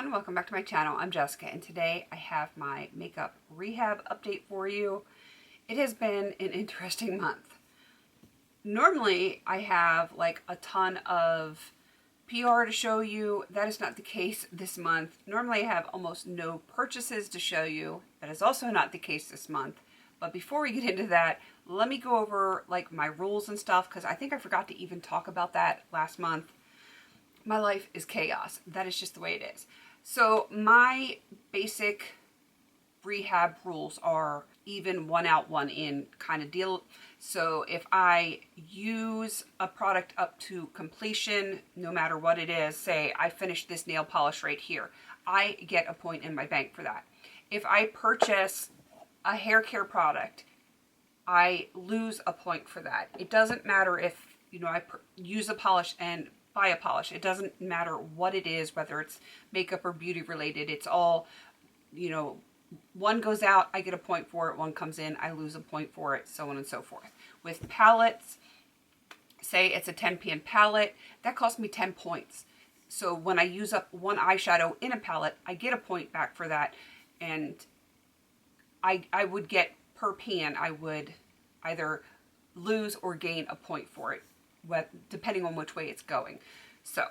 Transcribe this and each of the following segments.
everyone, welcome back to my channel. I'm Jessica and today I have my makeup rehab update for you. It has been an interesting month. Normally I have like a ton of PR to show you. That is not the case this month. Normally I have almost no purchases to show you. That is also not the case this month. But before we get into that, let me go over like my rules and stuff because I think I forgot to even talk about that last month. My life is chaos. That is just the way it is. So my basic rehab rules are even one out, one in kind of deal. So if I use a product up to completion, no matter what it is, say I finished this nail polish right here, I get a point in my bank for that. If I purchase a hair care product, I lose a point for that. It doesn't matter if, I use a polish and buy a polish. It doesn't matter what it is, whether it's makeup or beauty related. It's all, one goes out, I get a point for it. One comes in, I lose a point for it, so on and so forth. With palettes, say it's a 10 pan palette, that costs me 10 points. So when I use up one eyeshadow in a palette, I get a point back for that. And I would get per pan, I would either lose or gain a point for it, depending on which way it's going. So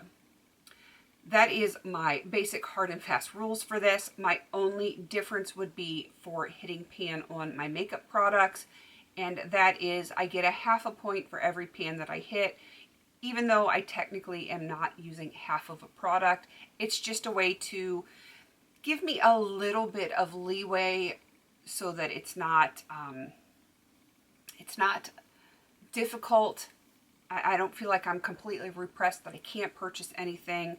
that is my basic hard and fast rules for this. My only difference would be for hitting pan on my makeup products, and that is I get a half a point for every pan that I hit, even though I technically am not using half of a product. It's just a way to give me a little bit of leeway so that it's not difficult. I don't feel like I'm completely repressed that I can't purchase anything.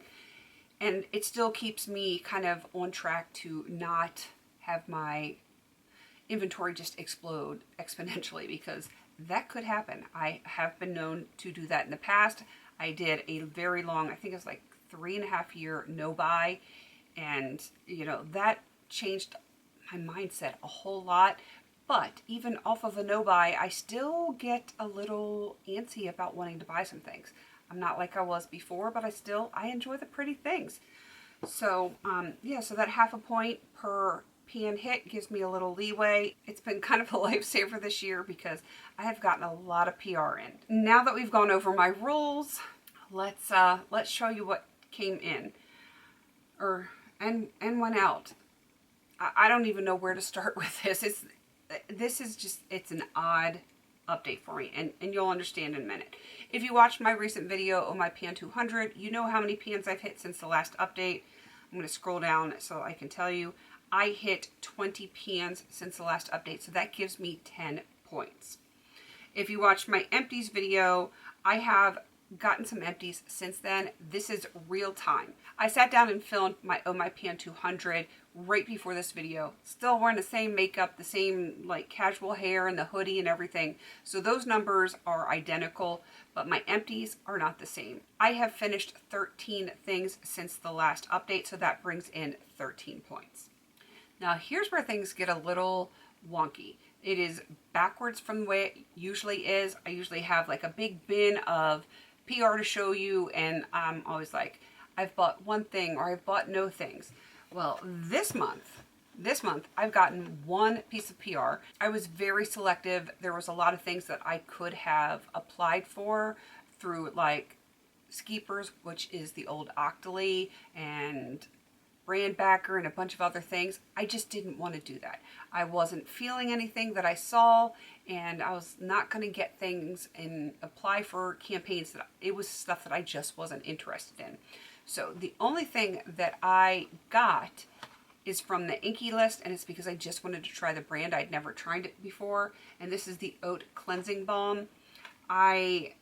And it still keeps me kind of on track to not have my inventory just explode exponentially, because that could happen. I have been known to do that in the past. I did a very long, I think it was like 3.5 year no buy. And, that changed my mindset a whole lot. But even off of a no buy, I still get a little antsy about wanting to buy some things. I'm not like I was before, but I enjoy the pretty things. So, so that half a point per pan hit gives me a little leeway. It's been kind of a lifesaver this year because I have gotten a lot of PR in. Now that we've gone over my rules, let's show you what came in and went out. I don't even know where to start with this. It's an odd update for me, and you'll understand in a minute. If you watched my recent video on my pan 200, you know how many pans I've hit since the last update. I'm going to scroll down so I can tell you. I hit 20 pans since the last update, so that gives me 10 points. If you watched my empties video, I have gotten some empties since then. This is real time. I sat down and filmed my pan 200 right before this video. Still wearing the same makeup, the same like casual hair and the hoodie and everything. So those numbers are identical, but my empties are not the same. I have finished 13 things since the last update, so that brings in 13 points. Now here's where things get a little wonky. It is backwards from the way it usually is. I usually have like a big bin of PR to show you, and I'm always like, I've bought one thing or I've bought no things. Well, this month I've gotten one piece of PR. I was very selective. There was a lot of things that I could have applied for through like Skeepers, which is the old Octoly, and brand backer and a bunch of other things. I just didn't want to do that. I wasn't feeling anything that I saw, and I was not going to get things and apply for campaigns that it was stuff that I just wasn't interested in. So the only thing that I got is from the Inky list, and it's because I just wanted to try the brand. I'd never tried it before, and this is the Oat Cleansing Balm. I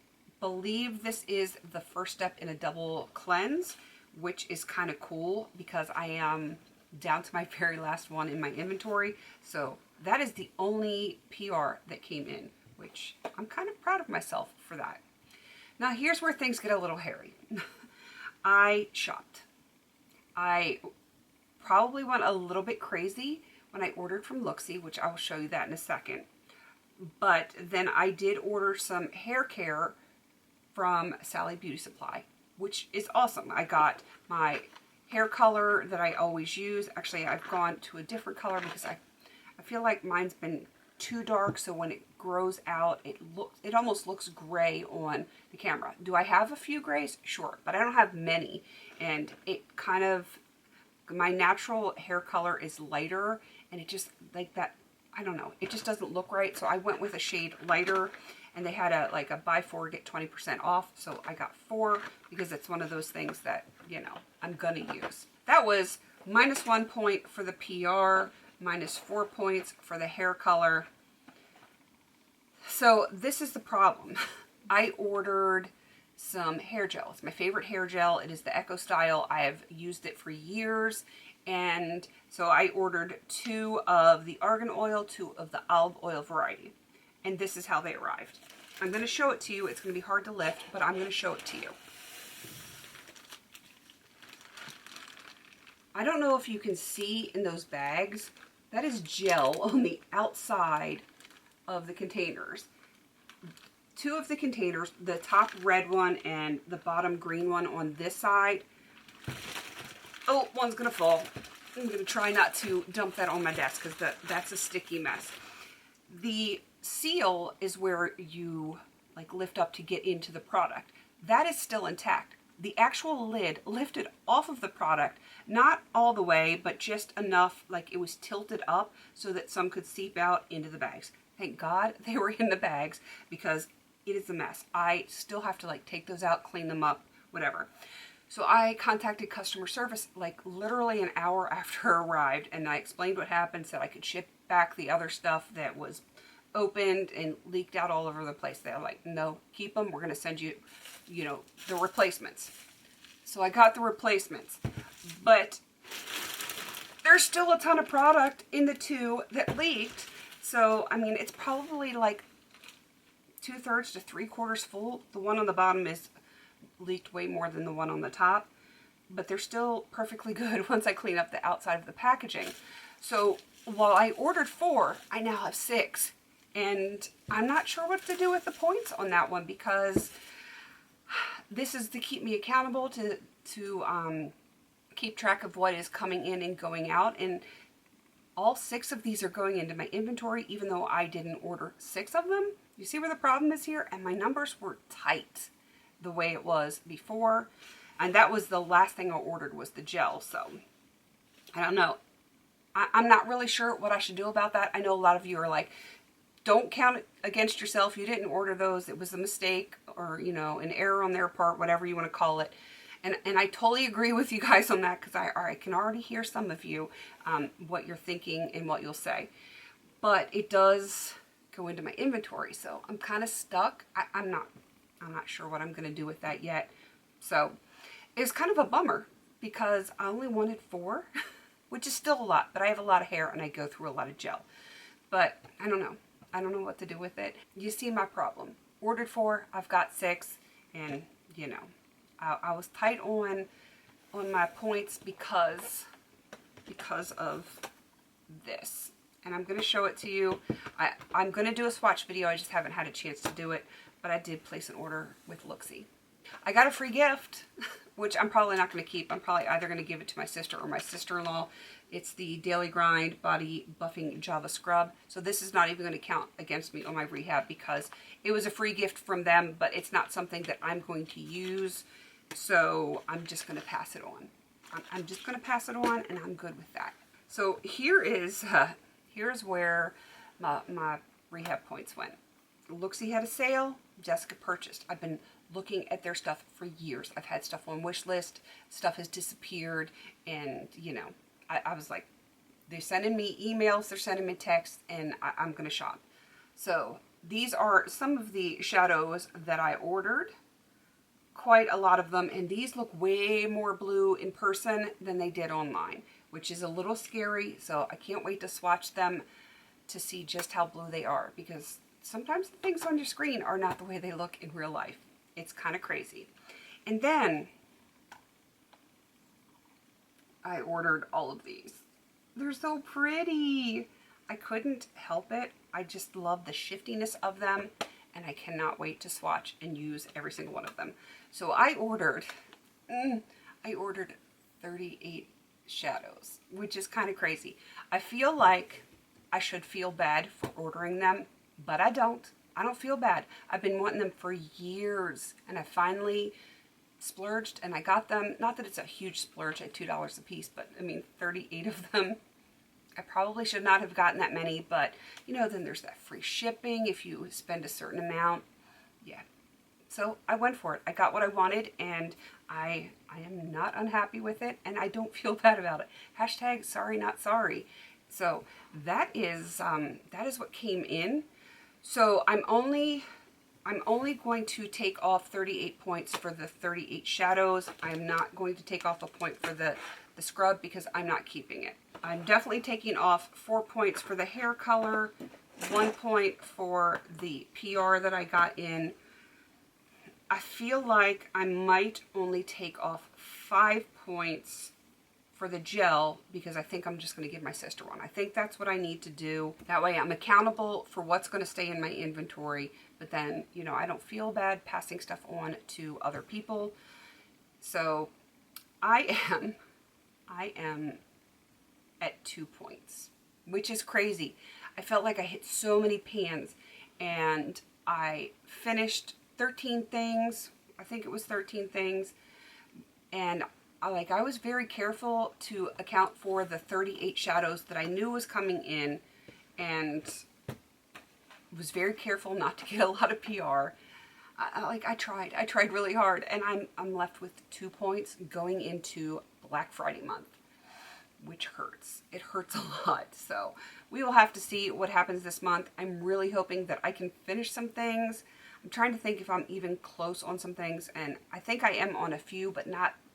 believe this is the first step in a double cleanse, which is kind of cool because I am down to my very last one in my inventory. So that is the only PR that came in, which I'm kind of proud of myself for that. Now here's where things get a little hairy. I shopped. I probably went a little bit crazy when I ordered from Looksy, which I will show you that in a second. But then I did order some hair care from Sally Beauty Supply, which is awesome. I got my hair color that I always use. Actually, I've gone to a different color because I feel like mine's been too dark, so when it grows out, it almost looks gray on the camera. Do I have a few grays? Sure, but I don't have many, and it kind of, my natural hair color is lighter, and it just, like that, I don't know, it just doesn't look right, so I went with a shade lighter, and they had a buy 4 get 20% off, so I got 4 because it's one of those things that, you know, I'm gonna use. That was -1 point for the PR, -4 points for the hair color. So this is the problem. I ordered some hair gel. It's my favorite hair gel. It is the Echo Style. I have used it for years, and so I ordered 2 of the argan oil, 2 of the olive oil variety, and this is how they arrived. I'm going to show it to you. It's going to be hard to lift, but I'm going to show it to you. I don't know if you can see in those bags, that is gel on the outside of the containers. 2 of the containers, the top red one and the bottom green one on this side. Oh, one's gonna fall. I'm gonna try not to dump that on my desk because that's a sticky mess. The seal is where you like lift up to get into the product. That is still intact. The actual lid lifted off of the product, not all the way, but just enough, like it was tilted up so that some could seep out into the bags. Thank God they were in the bags because it is a mess. I still have to like take those out, clean them up, whatever. So I contacted customer service like literally an hour after it arrived, and I explained what happened, said I could ship back the other stuff that was opened and leaked out all over the place. They're like, no, keep them. We're going to send you, you know, the replacements. So I got the replacements, but there's still a ton of product in the 2 that leaked. So, I mean, it's probably like 2/3 to 3/4 full. The one on the bottom is leaked way more than the one on the top, but they're still perfectly good once I clean up the outside of the packaging. So while I ordered 4, I now have 6, and I'm not sure what to do with the points on that one because this is to keep me accountable, to keep track of what is coming in and going out, and all 6 of these are going into my inventory even though I didn't order 6 of them. You see where the problem is here? And my numbers were tight the way it was before, and that was the last thing I ordered was the gel. So I don't know. I'm not really sure what I should do about that. I know a lot of you are like, don't count it against yourself. You didn't order those. It was a mistake or, you know, an error on their part, whatever you want to call it. And I totally agree with you guys on that because I can already hear some of you, what you're thinking and what you'll say. But it does go into my inventory, so I'm kind of stuck. I'm not sure what I'm going to do with that yet. So it's kind of a bummer because I only wanted 4, which is still a lot, but I have a lot of hair and I go through a lot of gel. But I don't know. I don't know what to do with it. You see my problem. Ordered 4, I've got 6, and you know, I was tight on my points because of this. And I'm going to show it to you. I'm going to do a swatch video. I just haven't had a chance to do it, but I did place an order with Looksy. I got a free gift, which I'm probably not going to keep. I'm probably either going to give it to my sister or my sister-in-law. It's the Daily Grind Body Buffing Java Scrub. So this is not even going to count against me on my rehab because it was a free gift from them, but it's not something that I'm going to use. So I'm just going to pass it on. I'm just going to pass it on, and I'm good with that. So here's where my rehab points went. Looksy had a sale. Jessica purchased. I've been looking at their stuff for years. I've had stuff on wish list. Stuff has disappeared, and you know, I was like, they're sending me emails, they're sending me texts, and I'm going to shop. So these are some of the shadows that I ordered. Quite a lot of them, and these look way more blue in person than they did online, which is a little scary. So I can't wait to swatch them to see just how blue they are, because sometimes the things on your screen are not the way they look in real life. It's kind of crazy. And then I ordered all of these. They're so pretty. I couldn't help it. I just love the shiftiness of them, and I cannot wait to swatch and use every single one of them. So I ordered 38 shadows, which is kind of crazy. I feel like I should feel bad for ordering them, but I don't. I don't feel bad. I've been wanting them for years, and I finally splurged and I got them. Not that it's a huge splurge at $2 a piece, but I mean 38 of them. I probably should not have gotten that many, but you know, then there's that free shipping if you spend a certain amount. Yeah. So I went for it. I got what I wanted, and I am not unhappy with it, and I don't feel bad about it. Hashtag sorry not sorry. So that is what came in. So I'm only going to take off 38 points for the 38 shadows. I'm not going to take off a point for the scrub because I'm not keeping it. I'm definitely taking off 4 points for the hair color, 1 point for the PR that I got in. I feel like I might only take off 5 points for the gel because I think I'm just going to give my sister one. I think that's what I need to do. That way I'm accountable for what's going to stay in my inventory, but then, you know, I don't feel bad passing stuff on to other people. So I am at 2 points, which is crazy. I felt like I hit so many pans, and I finished 13 things. I think it was 13 things. And I was very careful to account for the 38 shadows that I knew was coming in, and was very careful not to get a lot of PR. I tried really hard, and I'm left with 2 points going into Black Friday month, which hurts. It hurts a lot. So we will have to see what happens this month. I'm really hoping that I can finish some things. I'm trying to think if I'm even close on some things, and I think I am on a few, but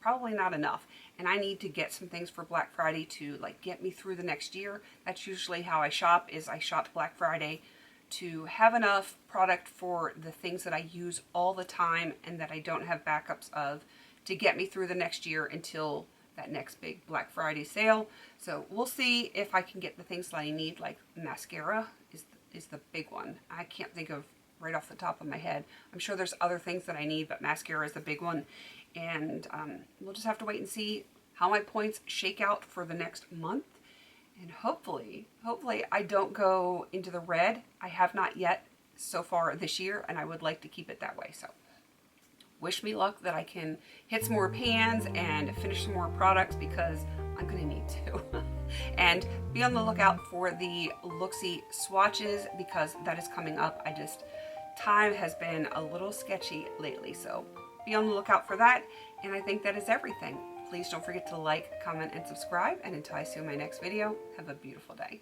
probably not enough. And I need to get some things for Black Friday to like get me through the next year. That's usually how I shop, is I shop Black Friday to have enough product for the things that I use all the time and that I don't have backups of, to get me through the next year until that next big Black Friday sale. So we'll see if I can get the things that I need, like mascara is the big one. I can't think of right off the top of my head. I'm sure there's other things that I need, but mascara is the big one. And we'll just have to wait and see how my points shake out for the next month. And hopefully I don't go into the red. I have not yet so far this year, and I would like to keep it that way. So wish me luck that I can hit some more pans and finish some more products, because I'm going to need to. And be on the lookout for the Looksy swatches, because that is coming up. Time has been a little sketchy lately, so be on the lookout for that. And I think that is everything. Please don't forget to like, comment, and subscribe. And until I see you in my next video, have a beautiful day.